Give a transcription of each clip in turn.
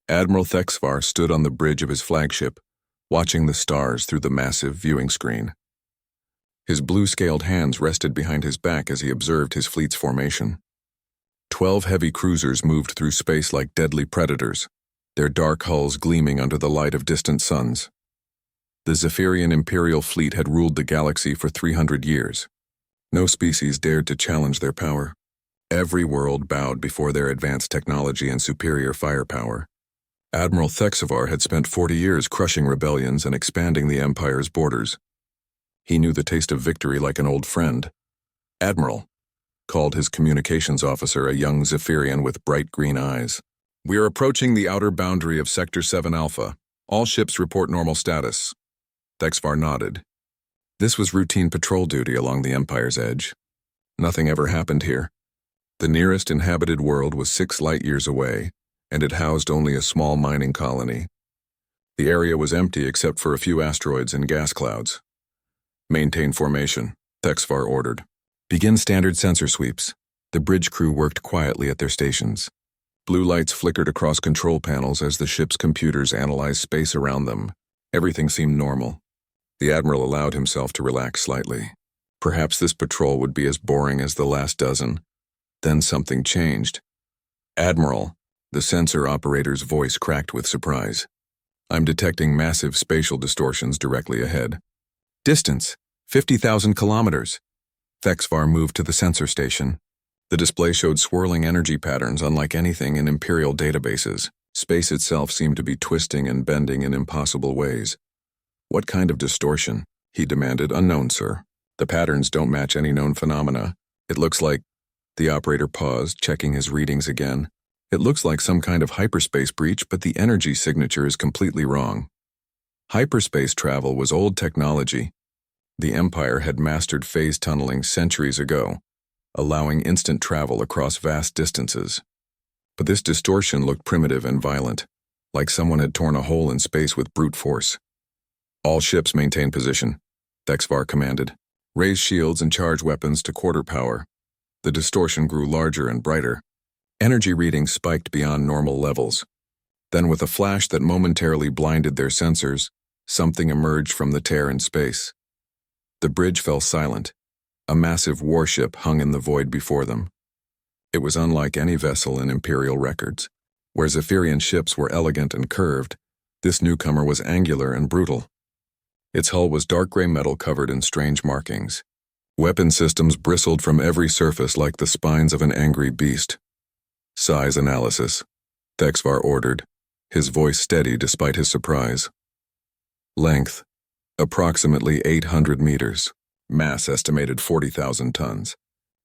Admiral Thexvar stood on the bridge of his flagship, watching the stars through the massive viewing screen. His blue-scaled hands rested behind his back as he observed his fleet's formation. 12 heavy cruisers moved through space like deadly predators, their dark hulls gleaming under the light of distant suns. The Zephyrian Imperial fleet had ruled the galaxy for 300 years. No species dared to challenge their power. Every world bowed before their advanced technology and superior firepower. Admiral Thexvar had spent 40 years crushing rebellions and expanding the Empire's borders. He knew the taste of victory like an old friend. "Admiral," called his communications officer, a young Zephyrian with bright green eyes. "We are approaching the outer boundary of Sector 7 Alpha. All ships report normal status." Thexvar nodded. This was routine patrol duty along the Empire's edge. Nothing ever happened here. The nearest inhabited world was 6 light-years away, and it housed only a small mining colony. The area was empty except for a few asteroids and gas clouds. "Maintain formation," Thexvar ordered. "Begin standard sensor sweeps." The bridge crew worked quietly at their stations. Blue lights flickered across control panels as the ship's computers analyzed space around them. Everything seemed normal. The Admiral allowed himself to relax slightly. Perhaps this patrol would be as boring as the last dozen. Then something changed. "Admiral," the sensor operator's voice cracked with surprise. "I'm detecting massive spatial distortions directly ahead." "Distance, 50,000 kilometers." Thexvar moved to the sensor station. The display showed swirling energy patterns unlike anything in Imperial databases. Space itself seemed to be twisting and bending in impossible ways. "What kind of distortion?" he demanded. "Unknown, sir. The patterns don't match any known phenomena. It looks like—" The operator paused, checking his readings again. "It looks like some kind of hyperspace breach, but the energy signature is completely wrong." Hyperspace travel was old technology. The Empire had mastered phase tunneling centuries ago, allowing instant travel across vast distances. But this distortion looked primitive and violent, like someone had torn a hole in space with brute force. "All ships maintain position," Thexvar commanded. "Raise shields and charge weapons to quarter power." The distortion grew larger and brighter. Energy readings spiked beyond normal levels. Then, with a flash that momentarily blinded their sensors, something emerged from the tear in space. The bridge fell silent. A massive warship hung in the void before them. It was unlike any vessel in Imperial records. Where Zephyrian ships were elegant and curved, this newcomer was angular and brutal. Its hull was dark gray metal covered in strange markings. Weapon systems bristled from every surface like the spines of an angry beast. "Size analysis," Thexvar ordered, his voice steady despite his surprise. "Length, approximately 800 meters. Mass estimated 40,000 tons.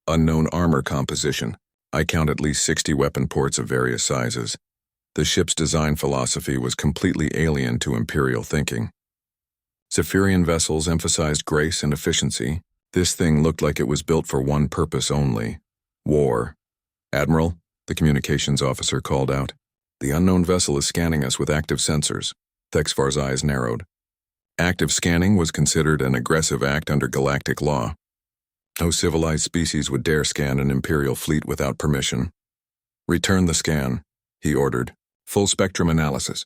Unknown armor composition. I count at least 60 weapon ports of various sizes." The ship's design philosophy was completely alien to Imperial thinking. Zephyrian vessels emphasized grace and efficiency. This thing looked like it was built for one purpose only: war. "Admiral," the communications officer called out. "The unknown vessel is scanning us with active sensors." Thexvar's eyes narrowed. Active scanning was considered an aggressive act under galactic law. No civilized species would dare scan an Imperial fleet without permission. "Return the scan," he ordered. "Full spectrum analysis.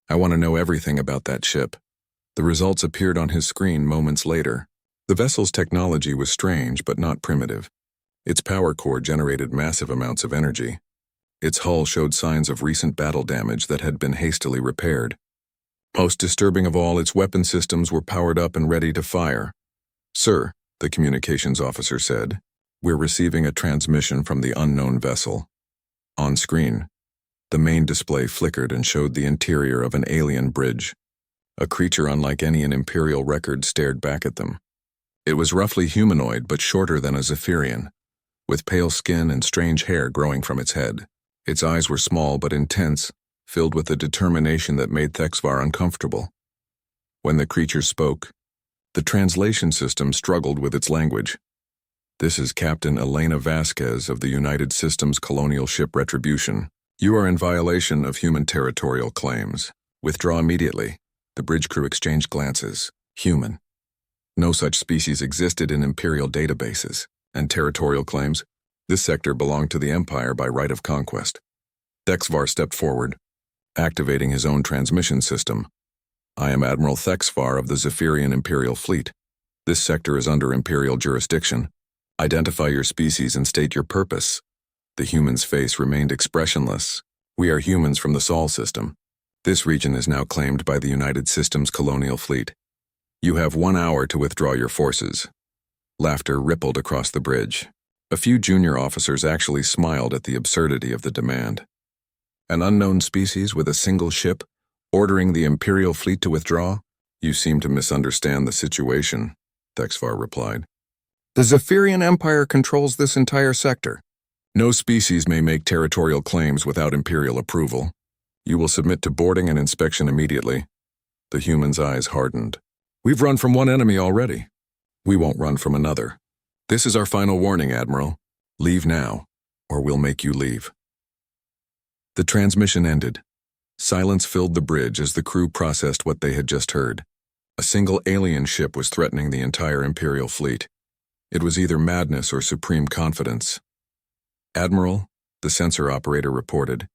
I want to know everything about that ship." The results appeared on his screen moments later. The vessel's technology was strange but not primitive. Its power core generated massive amounts of energy. Its hull showed signs of recent battle damage that had been hastily repaired. Most disturbing of all, its weapon systems were powered up and ready to fire. "Sir," the communications officer said, "we're receiving a transmission from the unknown vessel." On screen, the main display flickered and showed the interior of an alien bridge. A creature unlike any in Imperial record stared back at them. It was roughly humanoid but shorter than a Zephyrian, with pale skin and strange hair growing from its head. Its eyes were small but intense, filled with a determination that made Thexvar uncomfortable. When the creature spoke, the translation system struggled with its language. "This is Captain Elena Vasquez of the United Systems Colonial Ship Retribution. You are in violation of human territorial claims. Withdraw immediately." The bridge crew exchanged glances. Human. No such species existed in Imperial databases. And territorial claims? This sector belonged to the Empire by right of conquest. Thexvar stepped forward. activating his own transmission system. "I am Admiral Thexfar of the Zephyrian Imperial Fleet. This sector is under Imperial jurisdiction. Identify your species and state your purpose." The human's face remained expressionless. "We are humans from the Sol system. This region is now claimed by the United Systems Colonial Fleet. You have 1 hour to withdraw your forces." Laughter rippled across the bridge. A few junior officers actually smiled at the absurdity of the demand. "An unknown species with a single ship, ordering the Imperial fleet to withdraw? You seem to misunderstand the situation," Thexfar replied. "The Zephyrian Empire controls this entire sector. No species may make territorial claims without Imperial approval. You will submit to boarding and inspection immediately." The human's eyes hardened. "We've run from one enemy already. We won't run from another. This is our final warning, Admiral. Leave now, or we'll make you leave." The transmission ended. Silence filled the bridge as the crew processed what they had just heard. A single alien ship was threatening the entire Imperial fleet. It was either madness or supreme confidence. "Admiral," the sensor operator reported,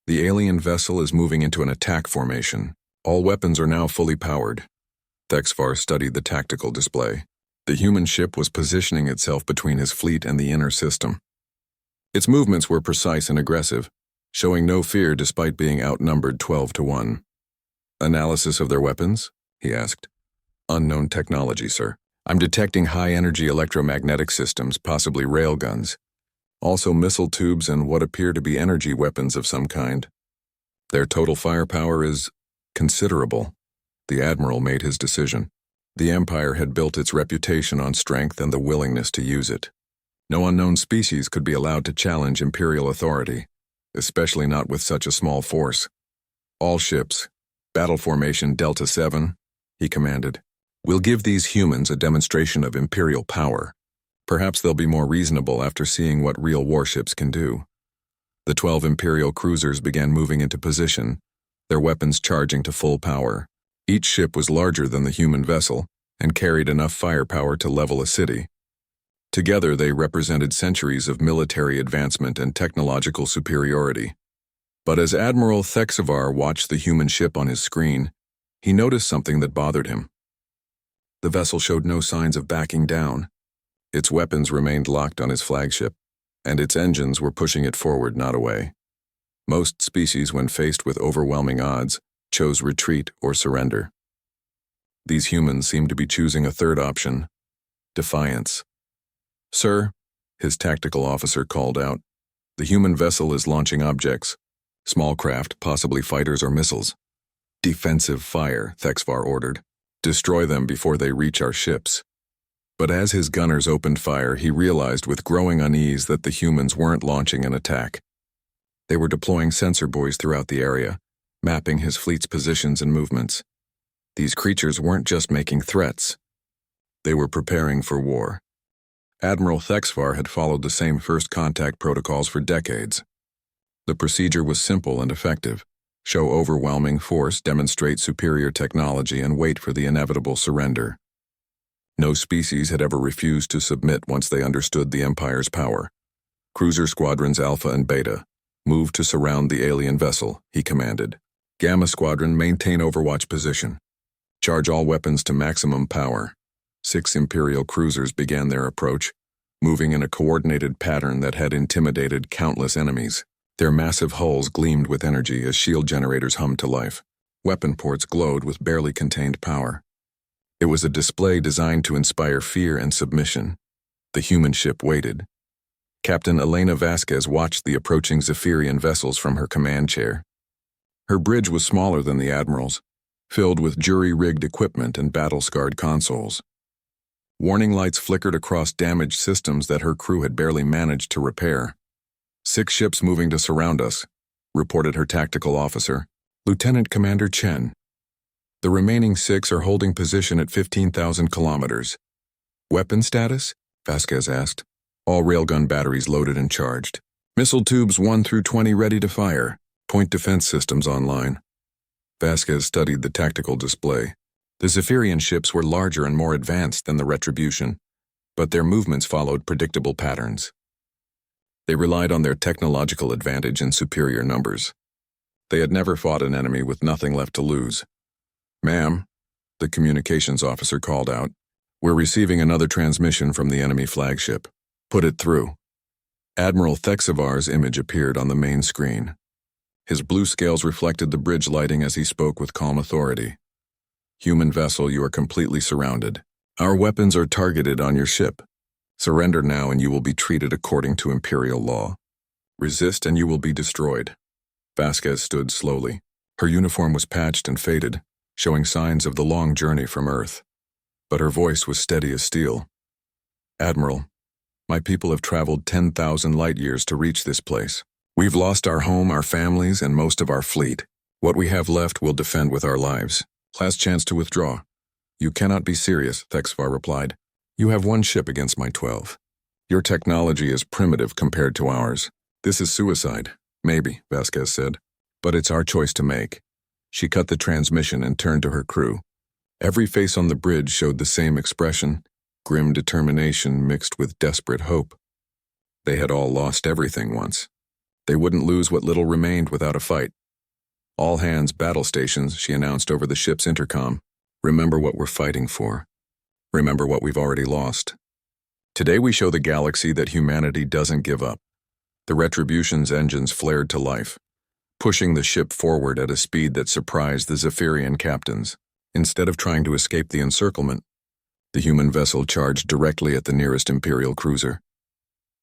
"the alien vessel is moving into an attack formation. All weapons are now fully powered." Thexfar studied the tactical display. The human ship was positioning itself between his fleet and the inner system. Its movements were precise and aggressive, showing no fear despite being outnumbered 12-1. "Analysis of their weapons?" he asked. "Unknown technology, sir. I'm detecting high-energy electromagnetic systems, possibly railguns. Also missile tubes and what appear to be energy weapons of some kind. Their total firepower is considerable." The Admiral made his decision. The Empire had built its reputation on strength and the willingness to use it. No unknown species could be allowed to challenge Imperial authority, especially not with such a small force. "All ships, battle formation Delta 7, he commanded. "We'll give these humans a demonstration of Imperial power. Perhaps they'll be more reasonable after seeing what real warships can do." The 12 Imperial cruisers began moving into position, their weapons charging to full power. Each ship was larger than the human vessel and carried enough firepower to level a city. Together they represented centuries of military advancement and technological superiority. But as Admiral Thexfar watched the human ship on his screen, he noticed something that bothered him. The vessel showed no signs of backing down. Its weapons remained locked on his flagship, and its engines were pushing it forward, not away. Most species, when faced with overwhelming odds, chose retreat or surrender. These humans seemed to be choosing a third option: defiance. "Sir," his tactical officer called out, "the human vessel is launching objects. Small craft, possibly fighters or missiles." "Defensive fire," Thexfar ordered. "Destroy them before they reach our ships." But as his gunners opened fire, he realized with growing unease that the humans weren't launching an attack. They were deploying sensor buoys throughout the area, mapping his fleet's positions and movements. These creatures weren't just making threats. They were preparing for war. Admiral Thexfar had followed the same first contact protocols for decades. The procedure was simple and effective: show overwhelming force, demonstrate superior technology, and wait for the inevitable surrender. No species had ever refused to submit once they understood the Empire's power. "Cruiser Squadrons Alpha and Beta, move to surround the alien vessel," he commanded. "Gamma Squadron, maintain overwatch position. Charge all weapons to maximum power." 6 Imperial cruisers began their approach, moving in a coordinated pattern that had intimidated countless enemies. Their massive hulls gleamed with energy as shield generators hummed to life. Weapon ports glowed with barely contained power. It was a display designed to inspire fear and submission. The human ship waited. Captain Elena Vasquez watched the approaching Zephyrian vessels from her command chair. Her bridge was smaller than the Admiral's, filled with jury-rigged equipment and battle-scarred consoles. Warning lights flickered across damaged systems that her crew had barely managed to repair. 6 ships moving to surround us," reported her tactical officer, Lieutenant Commander Chen. "The remaining 6 are holding position at 15,000 kilometers. "Weapon status?" Vasquez asked. "All railgun batteries loaded and charged. Missile tubes 1 through 20 ready to fire. Point defense systems online." Vasquez studied the tactical display. The Zephyrian ships were larger and more advanced than the Retribution, but their movements followed predictable patterns. They relied on their technological advantage and superior numbers. They had never fought an enemy with nothing left to lose. "Ma'am," the communications officer called out, "we're receiving another transmission from the enemy flagship. Put it through." Admiral Thexavar's image appeared on the main screen. His blue scales reflected the bridge lighting as he spoke with calm authority. "Human vessel, you are completely surrounded. Our weapons are targeted on your ship. Surrender now and you will be treated according to Imperial law. Resist and you will be destroyed." Vasquez stood slowly. Her uniform was patched and faded, showing signs of the long journey from Earth. But her voice was steady as steel. "Admiral, my people have traveled 10,000 light years to reach this place. We've lost our home, our families, and most of our fleet. What we have left we'll defend with our lives. Last chance to withdraw." "You cannot be serious," Thexvar replied. "You have one ship against my 12. Your technology is primitive compared to ours. This is suicide." "Maybe," Vasquez said, "but it's our choice to make." She cut the transmission and turned to her crew. Every face on the bridge showed the same expression, grim determination mixed with desperate hope. They had all lost everything once. They wouldn't lose what little remained without a fight. "All hands, battle stations," she announced over the ship's intercom. "Remember what we're fighting for. Remember what we've already lost. Today we show the galaxy that humanity doesn't give up." The Retribution's engines flared to life, pushing the ship forward at a speed that surprised the Zephyrian captains. Instead of trying to escape the encirclement, the human vessel charged directly at the nearest Imperial cruiser.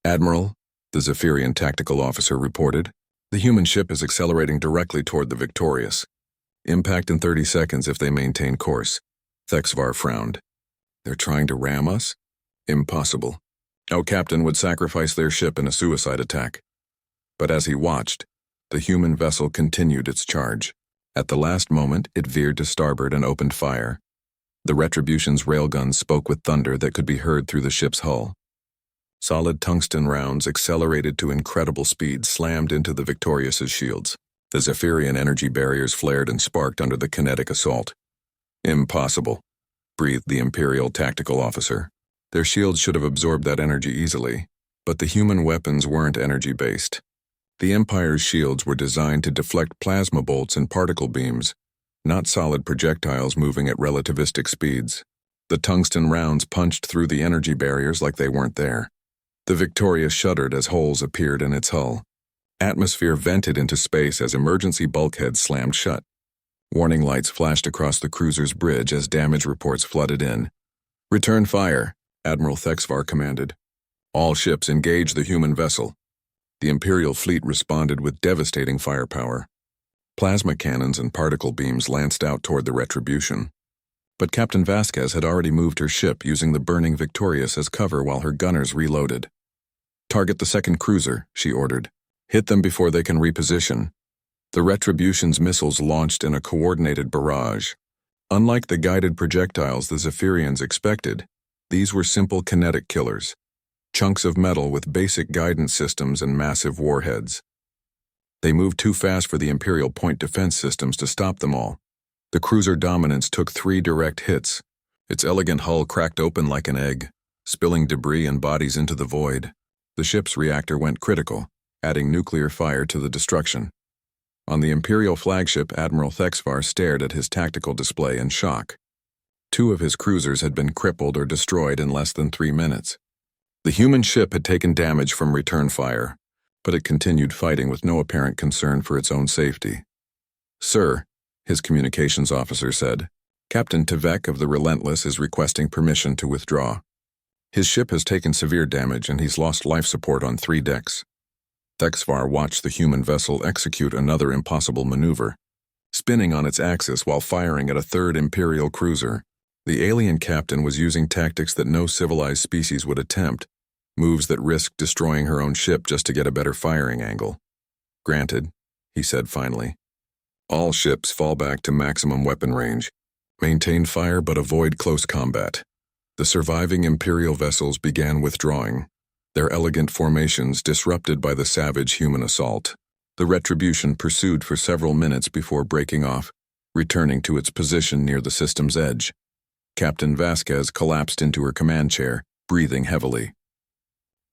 "Admiral," the Zephyrian tactical officer reported, "the human ship is accelerating directly toward the Victorious. Impact in 30 seconds if they maintain course." Thexvar frowned. "They're trying to ram us? Impossible. No captain would sacrifice their ship in a suicide attack." But as he watched, the human vessel continued its charge. At the last moment, it veered to starboard and opened fire. The Retribution's railguns spoke with thunder that could be heard through the ship's hull. Solid tungsten rounds, accelerated to incredible speed, slammed into the Victorious's shields. The Zephyrian energy barriers flared and sparked under the kinetic assault. "Impossible," breathed the Imperial tactical officer. Their shields should have absorbed that energy easily, but the human weapons weren't energy-based. The Empire's shields were designed to deflect plasma bolts and particle beams, not solid projectiles moving at relativistic speeds. The tungsten rounds punched through the energy barriers like they weren't there. The Victoria shuddered as holes appeared in its hull. Atmosphere vented into space as emergency bulkheads slammed shut. Warning lights flashed across the cruiser's bridge as damage reports flooded in. "Return fire," Admiral Thexvar commanded. "All ships engage the human vessel." The Imperial fleet responded with devastating firepower. Plasma cannons and particle beams lanced out toward the Retribution. But Captain Vasquez had already moved her ship using the burning Victorious as cover while her gunners reloaded. "Target the second cruiser," she ordered. "Hit them before they can reposition." The Retribution's missiles launched in a coordinated barrage. Unlike the guided projectiles the Zephyrians expected, these were simple kinetic killers. Chunks of metal with basic guidance systems and massive warheads. They moved too fast for the Imperial point defense systems to stop them all. The cruiser Dominance took 3 direct hits. Its elegant hull cracked open like an egg, spilling debris and bodies into the void. The ship's reactor went critical, adding nuclear fire to the destruction. On the Imperial flagship, Admiral Thexvar stared at his tactical display in shock. 2 of his cruisers had been crippled or destroyed in less than 3 minutes. The human ship had taken damage from return fire, but it continued fighting with no apparent concern for its own safety. "Sir," his communications officer said, "Captain Tvek of the Relentless is requesting permission to withdraw. His ship has taken severe damage and he's lost life support on 3 decks." Thexvar watched the human vessel execute another impossible maneuver, spinning on its axis while firing at a 3rd Imperial cruiser. The alien captain was using tactics that no civilized species would attempt, moves that risked destroying her own ship just to get a better firing angle. "Granted," he said finally. "All ships fall back to maximum weapon range. Maintain fire but avoid close combat." The surviving Imperial vessels began withdrawing, their elegant formations disrupted by the savage human assault. The Retribution pursued for several minutes before breaking off, returning to its position near the system's edge. Captain Vasquez collapsed into her command chair, breathing heavily.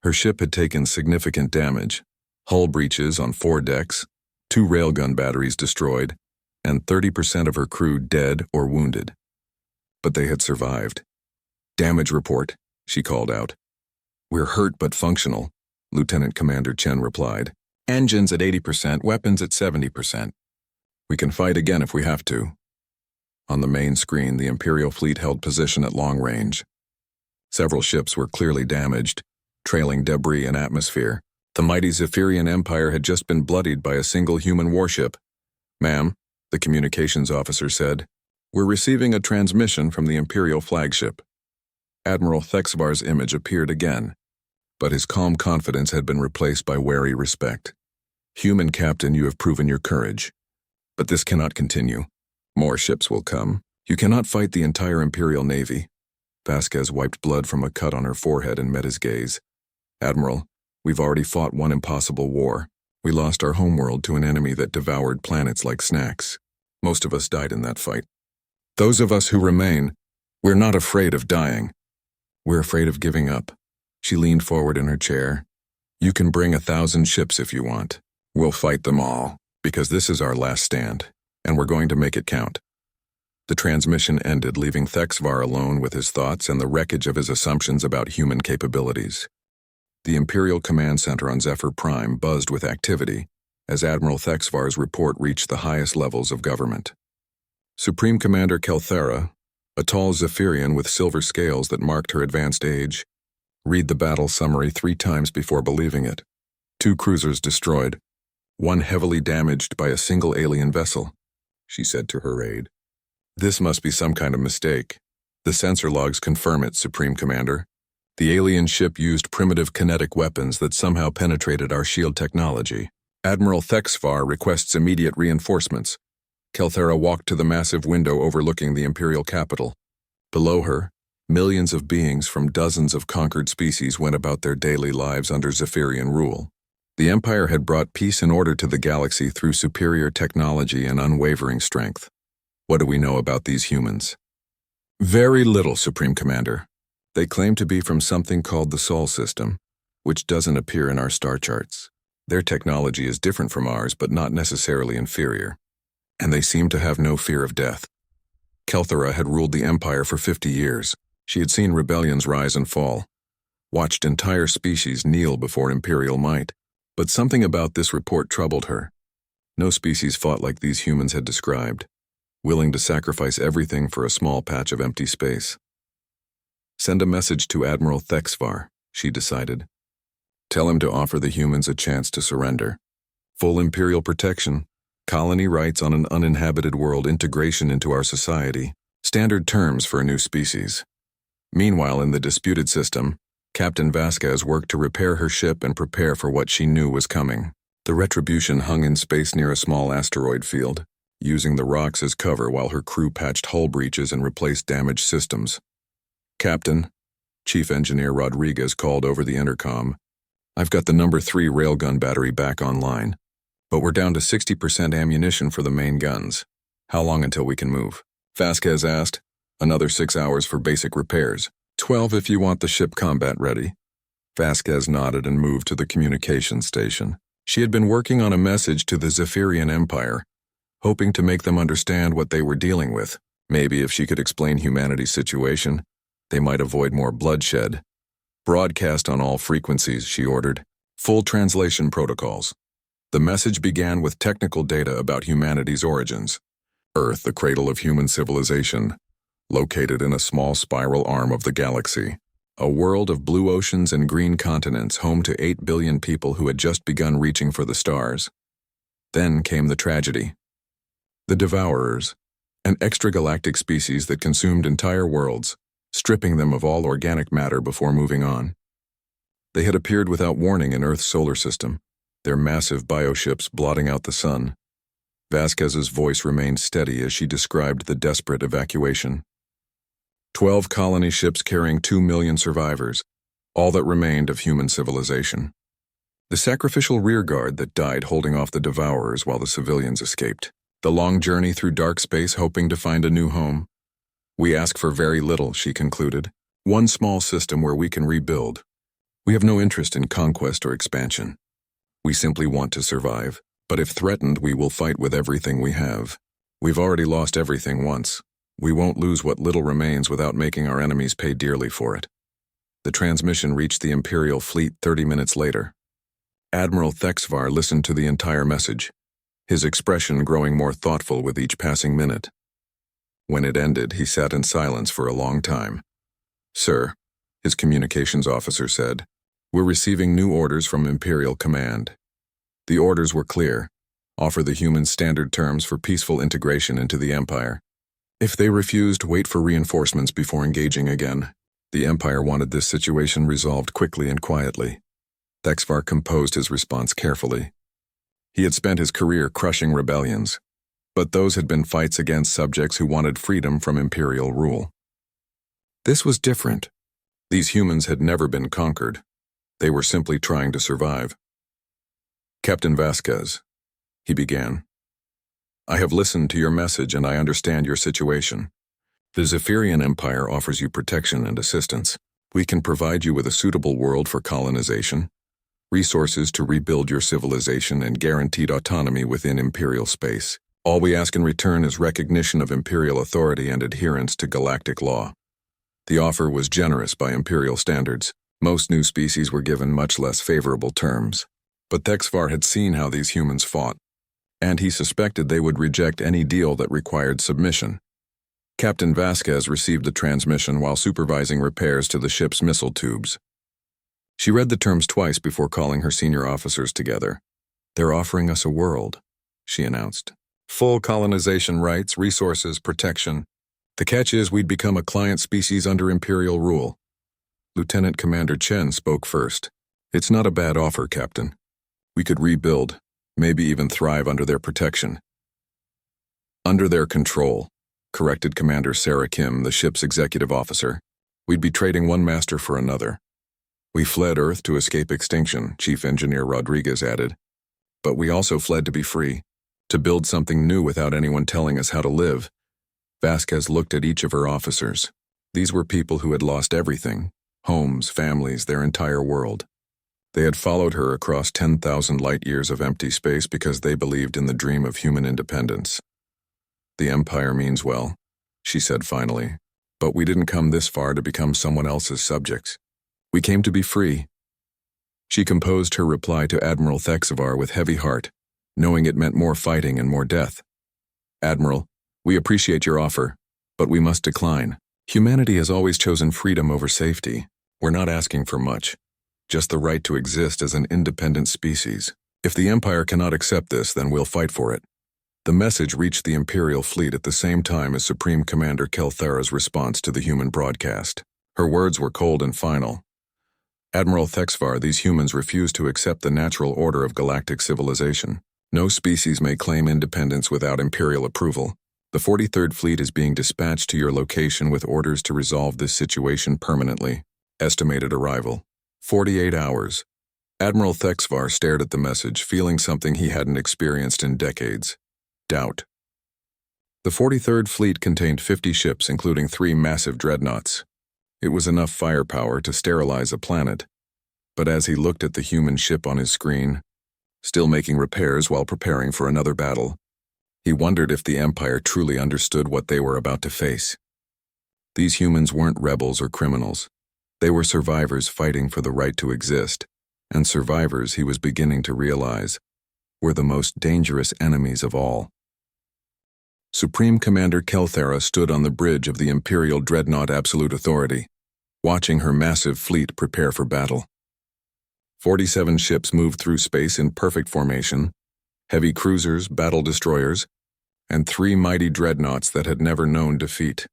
Her ship had taken significant damage, hull breaches on 4 decks, 2 railgun batteries destroyed, and 30% of her crew dead or wounded. But they had survived. "Damage report," she called out. "We're hurt but functional," Lieutenant Commander Chen replied. "Engines at 80%, weapons at 70%. We can fight again if we have to." On the main screen, the Imperial fleet held position at long range. Several ships were clearly damaged, trailing debris in atmosphere. The mighty Zephyrian Empire had just been bloodied by a single human warship. "Ma'am," the communications officer said, "we're receiving a transmission from the Imperial flagship." Admiral Thexvar's image appeared again, but his calm confidence had been replaced by wary respect. "Human captain, you have proven your courage. But this cannot continue. More ships will come. You cannot fight the entire Imperial Navy." Vasquez wiped blood from a cut on her forehead and met his gaze. "Admiral, we've already fought one impossible war. We lost our homeworld to an enemy that devoured planets like snacks. Most of us died in that fight. Those of us who remain, we're not afraid of dying. We're afraid of giving up." She leaned forward in her chair. "You can bring 1,000 ships if you want. We'll fight them all, because this is our last stand, and we're going to make it count." The transmission ended, leaving Thexvar alone with his thoughts and the wreckage of his assumptions about human capabilities. The Imperial Command Center on Zephyr Prime buzzed with activity as Admiral Thexvar's report reached the highest levels of government. Supreme Commander Kelthera, a tall Zephyrian with silver scales that marked her advanced age, read the battle summary 3 times before believing it. 2 cruisers destroyed, 1 heavily damaged by a single alien vessel, she said to her aide. "This must be some kind of mistake. The sensor logs confirm it, Supreme Commander. The alien ship used primitive kinetic weapons that somehow penetrated our shield technology. Admiral Thexvar requests immediate reinforcements." Kelthera walked to the massive window overlooking the Imperial capital. Below her, millions of beings from dozens of conquered species went about their daily lives under Zephyrian rule. The Empire had brought peace and order to the galaxy through superior technology and unwavering strength. What do we know about these humans? Very little, Supreme Commander. They claim to be from something called the Sol system, which doesn't appear in our star charts. Their technology is different from ours, but not necessarily inferior. And they seem to have no fear of death. Kelthera had ruled the Empire for 50 years. She had seen rebellions rise and fall, watched entire species kneel before imperial might. But something about this report troubled her. No species fought like these humans had described, willing to sacrifice everything for a small patch of empty space. Send a message to Admiral Thexvar, she decided. Tell him to offer the humans a chance to surrender. Full imperial protection, colony rights on an uninhabited world, integration into our society, standard terms for a new species. Meanwhile, in the disputed system, Captain Vasquez worked to repair her ship and prepare for what she knew was coming. The Retribution hung in space near a small asteroid field, using the rocks as cover while her crew patched hull breaches and replaced damaged systems. Captain, Chief Engineer Rodriguez called over the intercom. I've got the number 3 railgun battery back online, but we're down to 60% ammunition for the main guns. How long until we can move? Vasquez asked. Another 6 hours for basic repairs. 12 if you want the ship combat ready. Vasquez nodded and moved to the communications station. She had been working on a message to the Zephyrian Empire, hoping to make them understand what they were dealing with. Maybe if she could explain humanity's situation, they might avoid more bloodshed. Broadcast on all frequencies, she ordered. Full translation protocols. The message began with technical data about humanity's origins. Earth, the cradle of human civilization, located in a small spiral arm of the galaxy. A world of blue oceans and green continents, home to 8 billion people who had just begun reaching for the stars. Then came the tragedy. The Devourers, an extragalactic species that consumed entire worlds, stripping them of all organic matter before moving on. They had appeared without warning in Earth's solar system, their massive bioships blotting out the sun. Vasquez's voice remained steady as she described the desperate evacuation. 12 colony ships carrying 2 million survivors, all that remained of human civilization. The sacrificial rearguard that died holding off the Devourers while the civilians escaped. The long journey through dark space hoping to find a new home. We ask for very little, she concluded. One small system where we can rebuild. We have no interest in conquest or expansion. We simply want to survive. But if threatened, we will fight with everything we have. We've already lost everything once. We won't lose what little remains without making our enemies pay dearly for it. The transmission reached the Imperial fleet 30 minutes later. Admiral Thexvar listened to the entire message, his expression growing more thoughtful with each passing minute. When it ended, he sat in silence for a long time. "Sir," his communications officer said, "we're receiving new orders from Imperial Command. The orders were clear: offer the humans standard terms for peaceful integration into the Empire. If they refused, wait for reinforcements before engaging again." The Empire wanted this situation resolved quickly and quietly. Thexvar composed his response carefully. He had spent his career crushing rebellions, but those had been fights against subjects who wanted freedom from Imperial rule. This was different. These humans had never been conquered. They were simply trying to survive. "Captain Vasquez," he began, "I have listened to your message and I understand your situation. The Zephyrian Empire offers you protection and assistance. We can provide you with a suitable world for colonization, resources to rebuild your civilization, and guaranteed autonomy within Imperial space. All we ask in return is recognition of Imperial authority and adherence to galactic law." The offer was generous by Imperial standards. Most new species were given much less favorable terms. But Thexvar had seen how these humans fought, and he suspected they would reject any deal that required submission. Captain Vasquez received the transmission while supervising repairs to the ship's missile tubes. She read the terms twice before calling her senior officers together. "They're offering us a world," she announced. "Full colonization rights, resources, protection. The catch is we'd become a client species under Imperial rule." Lieutenant Commander Chen spoke first. "It's not a bad offer, Captain. We could rebuild, maybe even thrive under their protection." "Under their control," corrected Commander Sarah Kim, the ship's executive officer. "We'd be trading one master for another." "We fled Earth to escape extinction," Chief Engineer Rodriguez added. "But we also fled to be free, to build something new without anyone telling us how to live." Vasquez looked at each of her officers. These were people who had lost everything: homes, families, their entire world. They had followed her across 10,000 light-years of empty space because they believed in the dream of human independence. "The Empire means well," she said finally, "but we didn't come this far to become someone else's subjects. We came to be free." She composed her reply to Admiral Thexvar with heavy heart, knowing it meant more fighting and more death. "Admiral, we appreciate your offer, but we must decline. Humanity has always chosen freedom over safety. We're not asking for much, just the right to exist as an independent species. If the Empire cannot accept this, then we'll fight for it." The message reached the Imperial fleet at the same time as Supreme Commander Kelthara's response to the human broadcast. Her words were cold and final. "Admiral Thexvar, these humans refuse to accept the natural order of galactic civilization. No species may claim independence without Imperial approval. The 43rd Fleet is being dispatched to your location with orders to resolve this situation permanently. Estimated arrival: 48 hours. Admiral Thexvar stared at the message, feeling something he hadn't experienced in decades: doubt. The 43rd Fleet contained 50 ships, including 3 massive dreadnoughts. It was enough firepower to sterilize a planet. But as he looked at the human ship on his screen, still making repairs while preparing for another battle, he wondered if the Empire truly understood what they were about to face. These humans weren't rebels or criminals. They were survivors fighting for the right to exist, and survivors, he was beginning to realize, were the most dangerous enemies of all. Supreme Commander Kelthara stood on the bridge of the Imperial Dreadnought Absolute Authority, watching her massive fleet prepare for battle. 47 ships moved through space in perfect formation: heavy cruisers, battle destroyers, and 3 mighty dreadnoughts that had never known defeat.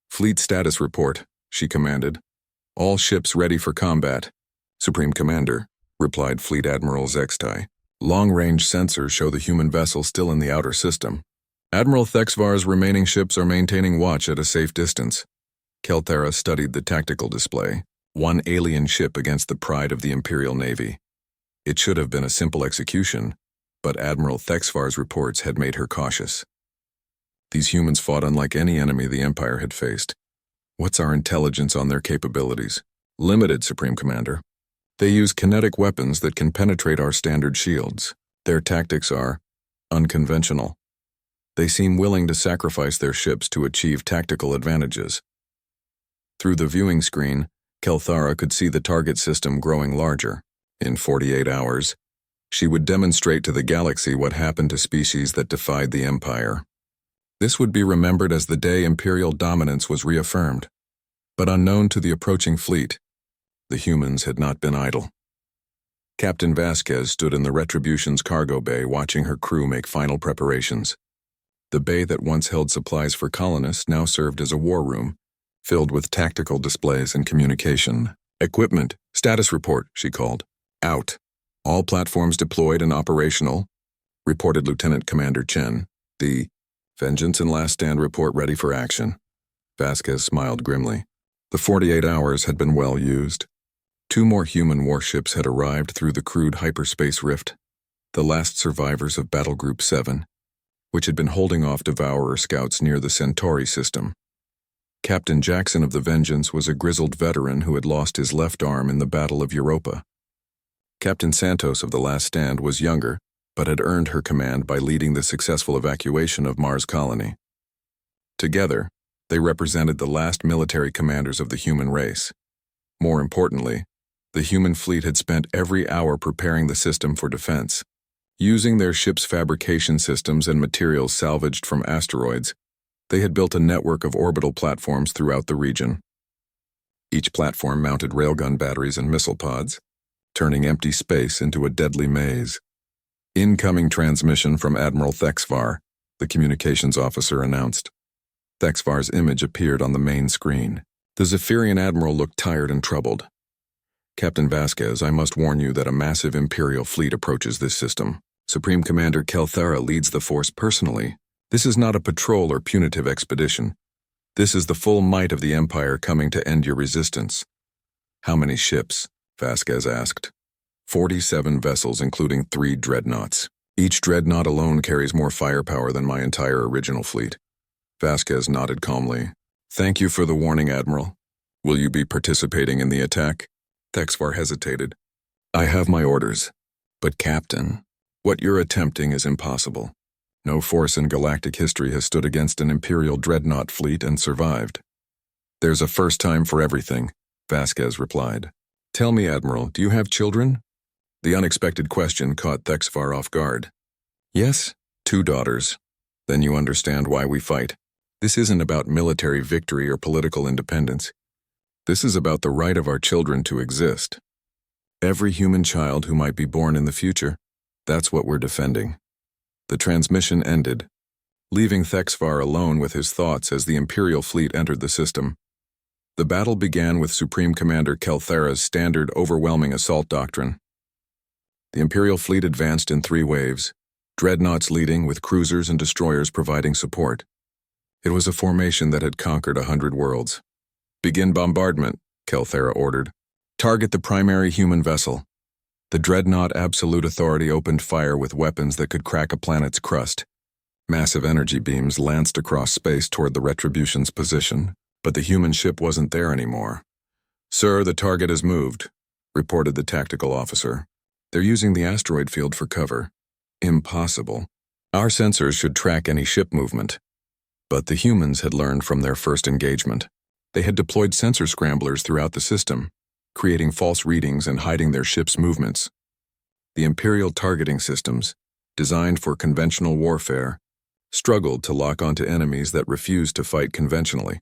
"Fleet status report," she commanded. "All ships ready for combat." "Supreme Commander," replied Fleet Admiral Zextai. "Long-range sensors show the human vessel still in the outer system. Admiral Thexvar's remaining ships are maintaining watch at a safe distance." Kelthara studied the tactical display: 1 alien ship against the pride of the Imperial Navy. It should have been a simple execution, but Admiral Thexvar's reports had made her cautious. These humans fought unlike any enemy the Empire had faced. "What's our intelligence on their capabilities?" "Limited, Supreme Commander. They use kinetic weapons that can penetrate our standard shields. Their tactics are unconventional. They seem willing to sacrifice their ships to achieve tactical advantages. Through the viewing screen, Kelthara could see the target system growing larger. In 48 hours, she would demonstrate to the galaxy what happened to species that defied the Empire. This would be remembered as the day Imperial dominance was reaffirmed. But unknown to the approaching fleet, the humans had not been idle. Captain Vasquez stood in the Retribution's cargo bay watching her crew make final preparations. The bay that once held supplies for colonists now served as a war room, filled with tactical displays and communication. "Equipment, status report," she called. "Out. All platforms deployed and operational," reported Lieutenant Commander Chen. The Vengeance and Last Stand report ready for action. Vasquez smiled grimly. The 48 hours had been well used. 2 more human warships had arrived through the crude hyperspace rift, the last survivors of Battle Group 7, which had been holding off Devourer scouts near the Centauri system. Captain Jackson of the Vengeance was a grizzled veteran who had lost his left arm in the Battle of Europa. Captain Santos of the Last Stand was younger, but had earned her command by leading the successful evacuation of Mars Colony. Together, they represented the last military commanders of the human race. More importantly, the human fleet had spent every hour preparing the system for defense. Using their ship's fabrication systems and materials salvaged from asteroids, they had built a network of orbital platforms throughout the region. Each platform mounted railgun batteries and missile pods, turning empty space into a deadly maze. "Incoming transmission from Admiral Thexvar," the communications officer announced. Thexvar's image appeared on the main screen. The Zephyrian admiral looked tired and troubled. "Captain Vasquez, I must warn you that a massive Imperial fleet approaches this system. Supreme Commander Kelthara leads the force personally. This is not a patrol or punitive expedition. This is the full might of the Empire coming to end your resistance." "How many ships?" Vasquez asked. 47 vessels, including 3 dreadnoughts. Each dreadnought alone carries more firepower than my entire original fleet. Vasquez nodded calmly. "Thank you for the warning, Admiral. Will you be participating in the attack?" Thexvar hesitated. "I have my orders. But Captain, what you're attempting is impossible. No force in galactic history has stood against an Imperial dreadnought fleet and survived." "There's a first time for everything," Vasquez replied. "Tell me, Admiral, do you have children?" The unexpected question caught Thexvar off guard. "Yes, 2 daughters. Then you understand why we fight. This isn't about military victory or political independence. This is about the right of our children to exist. Every human child who might be born in the future, that's what we're defending." The transmission ended, leaving Thexvar alone with his thoughts as the Imperial fleet entered the system. The battle began with Supreme Commander Kelthara's standard overwhelming assault doctrine. The Imperial fleet advanced in 3 waves, dreadnoughts leading with cruisers and destroyers providing support. It was a formation that had conquered 100 worlds. "Begin bombardment," Kelthara ordered. "Target the primary human vessel." The dreadnought Absolute Authority opened fire with weapons that could crack a planet's crust. Massive energy beams lanced across space toward the Retribution's position, but the human ship wasn't there anymore. "Sir, the target has moved," reported the tactical officer. "They're using the asteroid field for cover." "Impossible. Our sensors should track any ship movement." But the humans had learned from their first engagement. They had deployed sensor scramblers throughout the system, creating false readings and hiding their ship's movements. The Imperial targeting systems, designed for conventional warfare, struggled to lock onto enemies that refused to fight conventionally.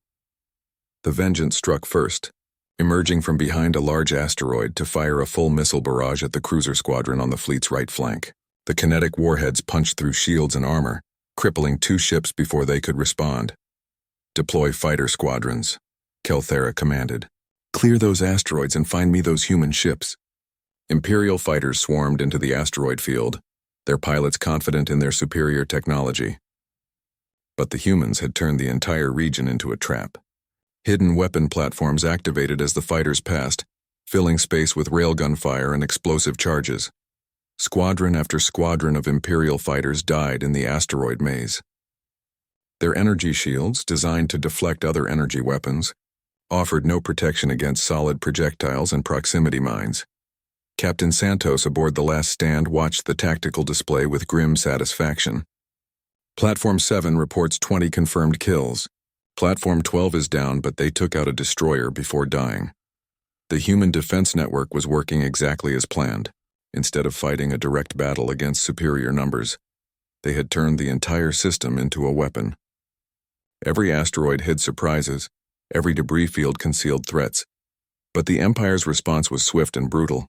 The Vengeance struck first, emerging from behind a large asteroid to fire a full missile barrage at the cruiser squadron on the fleet's right flank. The kinetic warheads punched through shields and armor, crippling 2 ships before they could respond. "Deploy fighter squadrons," Kelthara commanded. "Clear those asteroids and find me those human ships." Imperial fighters swarmed into the asteroid field, their pilots confident in their superior technology. But the humans had turned the entire region into a trap. Hidden weapon platforms activated as the fighters passed, filling space with railgun fire and explosive charges. Squadron after squadron of Imperial fighters died in the asteroid maze. Their energy shields, designed to deflect other energy weapons, offered no protection against solid projectiles and proximity mines. Captain Santos aboard the last stand watched the tactical display with grim satisfaction. Platform 7 reports 20 confirmed kills. Platform 12 is down, but they took out a destroyer before dying. The human defense network was working exactly as planned. Instead of fighting a direct battle against superior numbers, they had turned the entire system into a weapon. Every asteroid hid surprises, every debris field concealed threats. But the Empire's response was swift and brutal.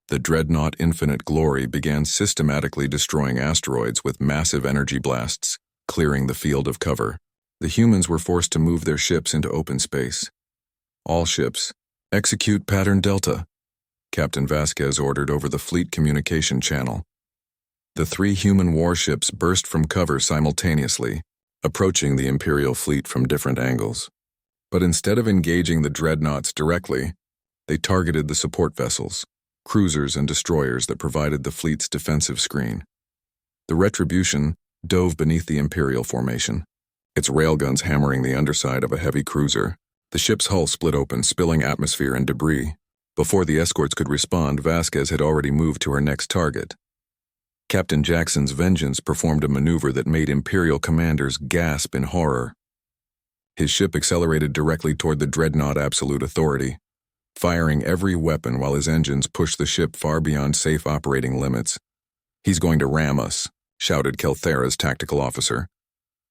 The dreadnought Infinite Glory began systematically destroying asteroids with massive energy blasts, clearing the field of cover. The humans were forced to move their ships into open space. All ships, execute Pattern Delta, Captain Vasquez ordered over the fleet communication channel. The 3 human warships burst from cover simultaneously, approaching the Imperial fleet from different angles. But instead of engaging the dreadnoughts directly, they targeted the support vessels, cruisers and destroyers that provided the fleet's defensive screen. The Retribution dove beneath the Imperial formation, its railguns hammering the underside of a heavy cruiser. The ship's hull split open, spilling atmosphere and debris. Before the escorts could respond, Vasquez had already moved to her next target. Captain Jackson's Vengeance performed a maneuver that made Imperial commanders gasp in horror. His ship accelerated directly toward the dreadnought Absolute Authority, firing every weapon while his engines pushed the ship far beyond safe operating limits. "He's going to ram us," shouted Kelthera's tactical officer.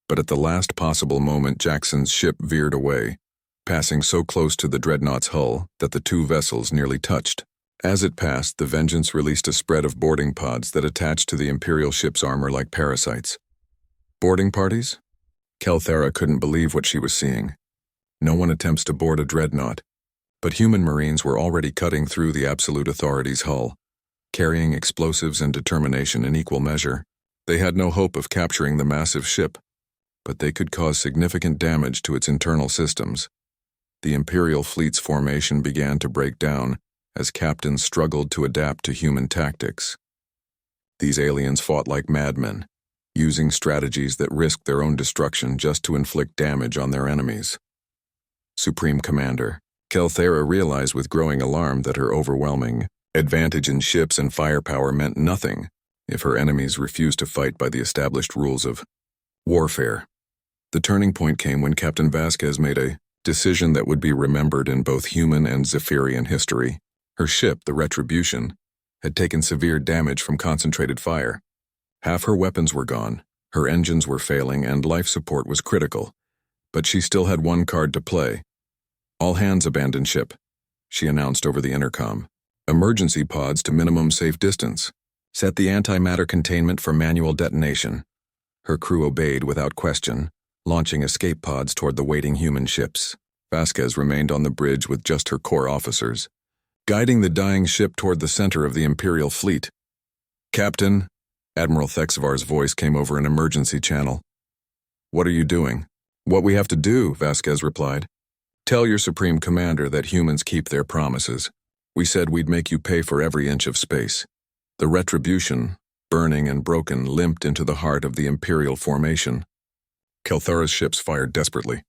But at the last possible moment, Jackson's ship veered away, passing so close to the dreadnought's hull that the 2 vessels nearly touched. As it passed, the Vengeance released a spread of boarding pods that attached to the Imperial ship's armor like parasites. Boarding parties? Kelthera couldn't believe what she was seeing. No one attempts to board a dreadnought, but human Marines were already cutting through the Absolute Authority's hull, carrying explosives and determination in equal measure. They had no hope of capturing the massive ship, but they could cause significant damage to its internal systems. The Imperial fleet's formation began to break down as captains struggled to adapt to human tactics. These aliens fought like madmen, using strategies that risked their own destruction just to inflict damage on their enemies. Supreme Commander Kelthera realized with growing alarm that her overwhelming advantage in ships and firepower meant nothing if her enemies refused to fight by the established rules of warfare. The turning point came when Captain Vasquez made a decision that would be remembered in both human and Zephyrian history. Her ship, the Retribution, had taken severe damage from concentrated fire. Half her weapons were gone, her engines were failing, and life support was critical. But she still had one card to play. "All hands abandon ship," she announced over the intercom. "Emergency pods to minimum safe distance. Set the antimatter containment for manual detonation." Her crew obeyed without question, launching escape pods toward the waiting human ships. Vasquez remained on the bridge with just her core officers, guiding the dying ship toward the center of the Imperial fleet. "Captain," Admiral Thexvar's voice came over an emergency channel. "What are you doing?" "What we have to do," Vasquez replied. "Tell your Supreme Commander that humans keep their promises. We said we'd make you pay for every inch of space." The Retribution, burning and broken, limped into the heart of the Imperial formation. Kelthera's ships fired desperately,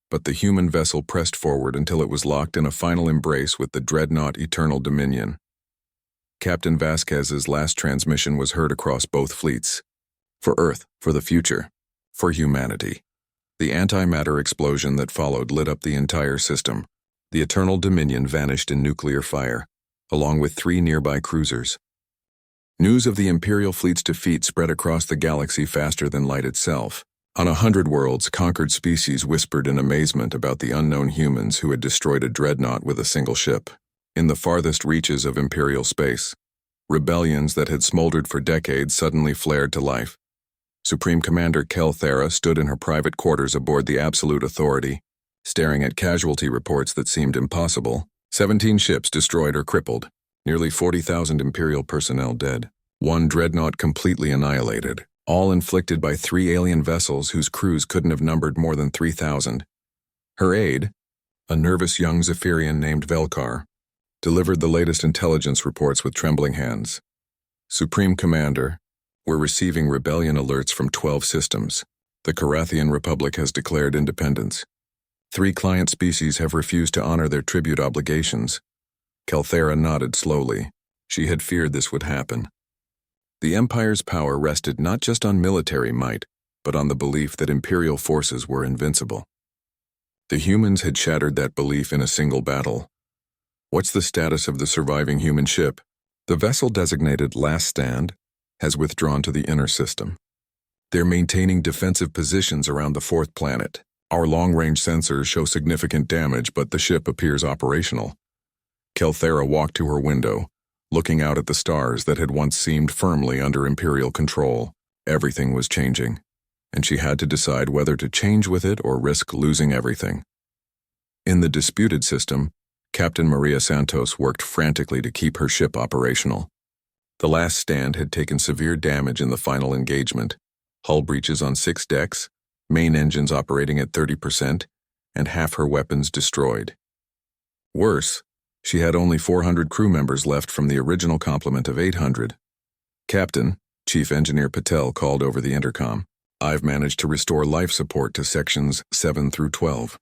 but the human vessel pressed forward until it was locked in a final embrace with the dreadnought Eternal Dominion. Captain Vasquez's last transmission was heard across both fleets. For Earth, for the future, for humanity. The antimatter explosion that followed lit up the entire system. The Eternal Dominion vanished in nuclear fire, along with 3 nearby cruisers. News of the Imperial fleet's defeat spread across the galaxy faster than light itself. On 100 worlds, conquered species whispered in amazement about the unknown humans who had destroyed a dreadnought with a single ship. In the farthest reaches of Imperial space, rebellions that had smoldered for decades suddenly flared to life. Supreme Commander Kelthera stood in her private quarters aboard the Absolute Authority, staring at casualty reports that seemed impossible. 17 ships destroyed or crippled, nearly 40,000 Imperial personnel dead, 1 dreadnought completely annihilated, all inflicted by 3 alien vessels whose crews couldn't have numbered more than 3,000. Her aide, a nervous young Zephyrian named Velkar, delivered the latest intelligence reports with trembling hands. "Supreme Commander, we're receiving rebellion alerts from 12 systems. The Carathian Republic has declared independence. 3 client species have refused to honor their tribute obligations." Kelthera nodded slowly. She had feared this would happen. The Empire's power rested not just on military might, but on the belief that Imperial forces were invincible. The humans had shattered that belief in a single battle. What's the status of the surviving human ship? The vessel designated Last Stand has withdrawn to the inner system. They're maintaining defensive positions around the fourth planet. Our long-range sensors show significant damage, but the ship appears operational. Kelthera walked to her window, looking out at the stars that had once seemed firmly under Imperial control. Everything was changing, and she had to decide whether to change with it or risk losing everything. In the disputed system, Captain Maria Santos worked frantically to keep her ship operational. The Last Stand had taken severe damage in the final engagement, hull breaches on 6 decks, main engines operating at 30%, and half her weapons destroyed. Worse, she had only 400 crew members left from the original complement of 800. Captain, Chief Engineer Patel called over the intercom. I've managed to restore life support to sections 7 through 12.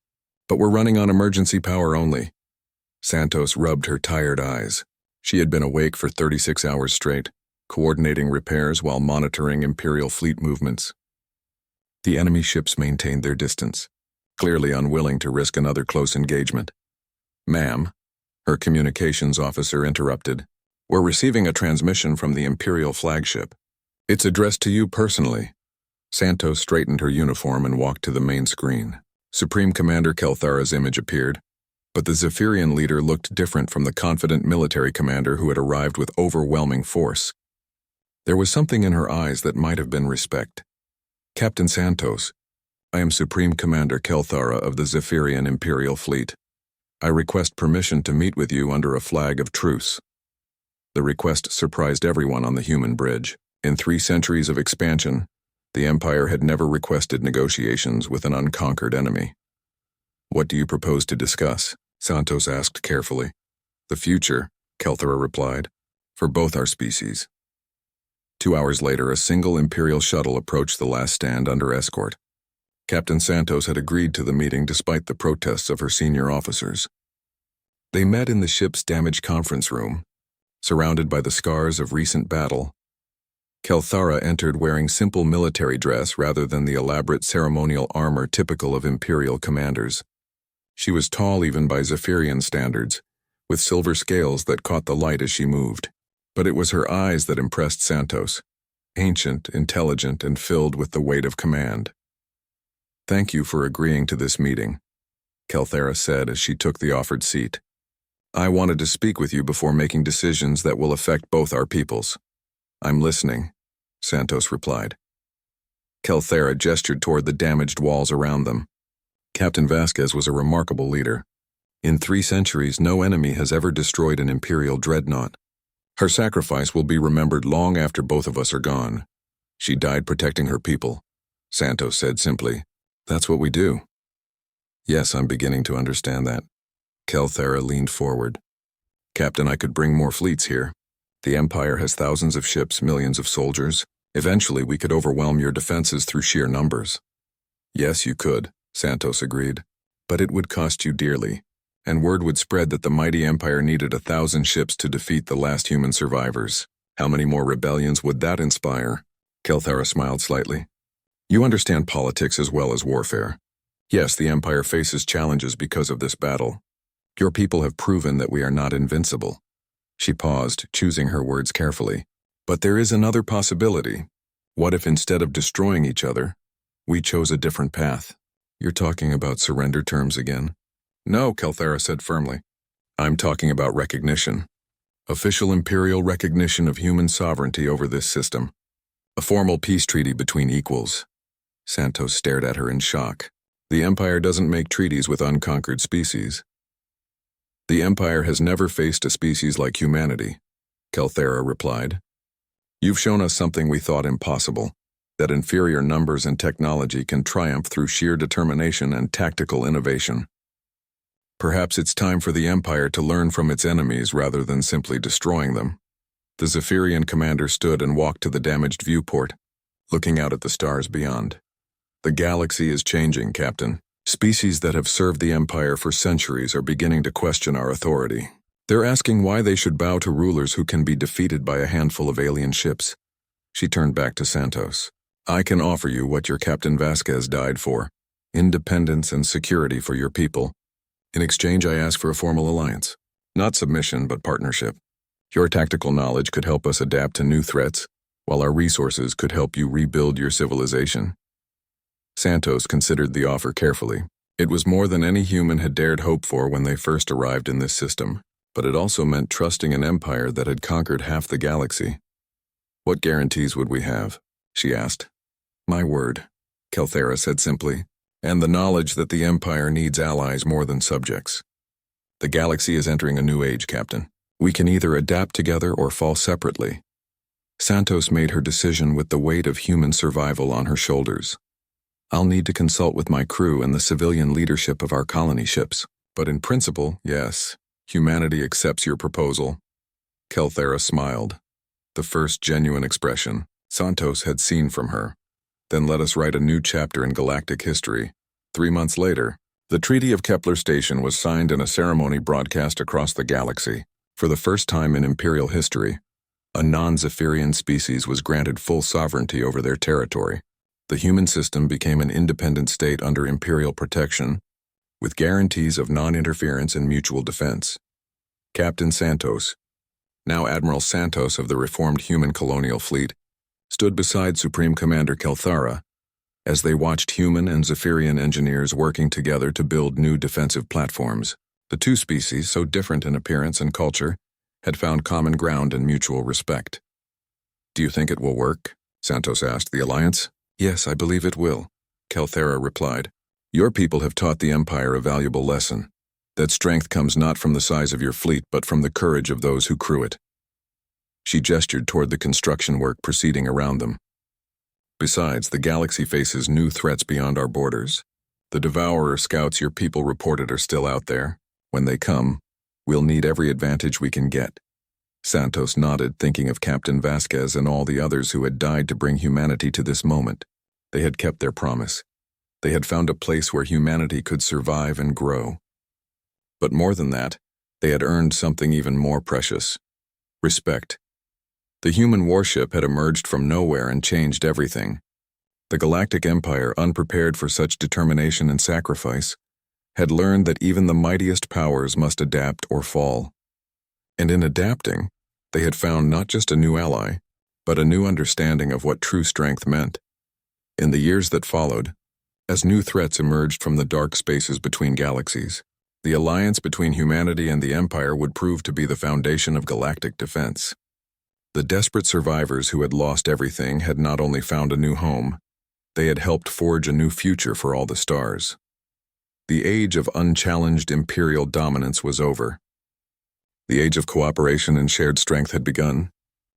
But we're running on emergency power only. Santos rubbed her tired eyes. She had been awake for 36 hours straight, coordinating repairs while monitoring Imperial fleet movements. The enemy ships maintained their distance, clearly unwilling to risk another close engagement. Ma'am, her communications officer interrupted. We're receiving a transmission from the Imperial flagship. It's addressed to you personally. Santos straightened her uniform and walked to the main screen. Supreme Commander Kelthara's image appeared, but the Zephyrian leader looked different from the confident military commander who had arrived with overwhelming force. There was something in her eyes that might have been respect. Captain Santos, I am Supreme Commander Kelthara of the Zephyrian Imperial Fleet. I request permission to meet with you under a flag of truce. The request surprised everyone on the human bridge. In 3 centuries of expansion, the Empire had never requested negotiations with an unconquered enemy. What do you propose to discuss? Santos asked carefully. The future, Kelthara replied, for both our species. 2 hours later, a single Imperial shuttle approached the Last Stand under escort. Captain Santos had agreed to the meeting despite the protests of her senior officers. They met in the ship's damaged conference room, surrounded by the scars of recent battle. Kelthara entered wearing simple military dress rather than the elaborate ceremonial armor typical of Imperial commanders. She was tall even by Zephyrian standards, with silver scales that caught the light as she moved. But it was her eyes that impressed Santos, ancient, intelligent, and filled with the weight of command. Thank you for agreeing to this meeting, Kelthara said as she took the offered seat. I wanted to speak with you before making decisions that will affect both our peoples. I'm listening, Santos replied. Kelthara gestured toward the damaged walls around them. Captain Vasquez was a remarkable leader. In 3 centuries, no enemy has ever destroyed an Imperial dreadnought. Her sacrifice will be remembered long after both of us are gone. She died protecting her people, Santos said simply. That's what we do. Yes, I'm beginning to understand that. Kelthara leaned forward. Captain, I could bring more fleets here. The Empire has thousands of ships, millions of soldiers. Eventually, we could overwhelm your defenses through sheer numbers. Yes, you could, Santos agreed. But it would cost you dearly, and word would spread that the mighty Empire needed 1,000 ships to defeat the last human survivors. How many more rebellions would that inspire? Kelthara smiled slightly. You understand politics as well as warfare. Yes, the Empire faces challenges because of this battle. Your people have proven that we are not invincible. She paused, choosing her words carefully. But there is another possibility. What if instead of destroying each other, we chose a different path? You're talking about surrender terms again? No, Kelthara said firmly. I'm talking about recognition. Official Imperial recognition of human sovereignty over this system. A formal peace treaty between equals. Santos stared at her in shock. The Empire doesn't make treaties with unconquered species. The Empire has never faced a species like humanity, Kelthara replied. You've shown us something we thought impossible, that inferior numbers and technology can triumph through sheer determination and tactical innovation. Perhaps it's time for the Empire to learn from its enemies rather than simply destroying them. The Zephyrian commander stood and walked to the damaged viewport, looking out at the stars beyond. The galaxy is changing, Captain. Species that have served the Empire for centuries are beginning to question our authority. They're asking why they should bow to rulers who can be defeated by a handful of alien ships. She turned back to Santos. I can offer you what your Captain Vasquez died for, independence and security for your people. In exchange, I ask for a formal alliance. Not submission, but partnership. Your tactical knowledge could help us adapt to new threats, while our resources could help you rebuild your civilization. Santos considered the offer carefully. It was more than any human had dared hope for when they first arrived in this system, but it also meant trusting an empire that had conquered half the galaxy. What guarantees would we have? She asked. My word, Kelthera said simply, and the knowledge that the empire needs allies more than subjects. The galaxy is entering a new age, Captain. We can either adapt together or fall separately. Santos made her decision with the weight of human survival on her shoulders. I'll need to consult with my crew and the civilian leadership of our colony ships, but in principle, yes, humanity accepts your proposal. Kelthera smiled, the first genuine expression Santos had seen from her. Then let us write a new chapter in galactic history. 3 months later, the Treaty of Kepler Station was signed in a ceremony broadcast across the galaxy. For the first time in Imperial history, a non-Zephyrian species was granted full sovereignty over their territory. The human system became an independent state under Imperial protection, with guarantees of non-interference and mutual defense. Captain Santos, now Admiral Santos of the reformed human colonial fleet, stood beside Supreme Commander Kelthara as they watched human and Zephyrian engineers working together to build new defensive platforms. The two species, so different in appearance and culture, had found common ground and mutual respect. Do you think it will work? Santos asked the alliance. Yes, I believe it will, Kelthera replied. Your people have taught the Empire a valuable lesson. That strength comes not from the size of your fleet, but from the courage of those who crew it. She gestured toward the construction work proceeding around them. Besides, the galaxy faces new threats beyond our borders. The Devourer scouts your people reported are still out there. When they come, we'll need every advantage we can get. Santos nodded, thinking of Captain Vasquez and all the others who had died to bring humanity to this moment. They had kept their promise. They had found a place where humanity could survive and grow. But more than that, they had earned something even more precious. Respect. The human warship had emerged from nowhere and changed everything. The Galactic Empire, unprepared for such determination and sacrifice, had learned that even the mightiest powers must adapt or fall. And in adapting, they had found not just a new ally, but a new understanding of what true strength meant. In the years that followed, as new threats emerged from the dark spaces between galaxies, the alliance between humanity and the Empire would prove to be the foundation of galactic defense. The desperate survivors who had lost everything had not only found a new home, they had helped forge a new future for all the stars. The age of unchallenged imperial dominance was over. The age of cooperation and shared strength had begun,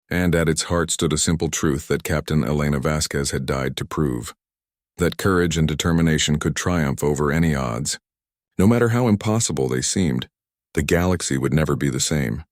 and at its heart stood a simple truth that Captain Elena Vasquez had died to prove: that courage and determination could triumph over any odds. No matter how impossible they seemed, the galaxy would never be the same.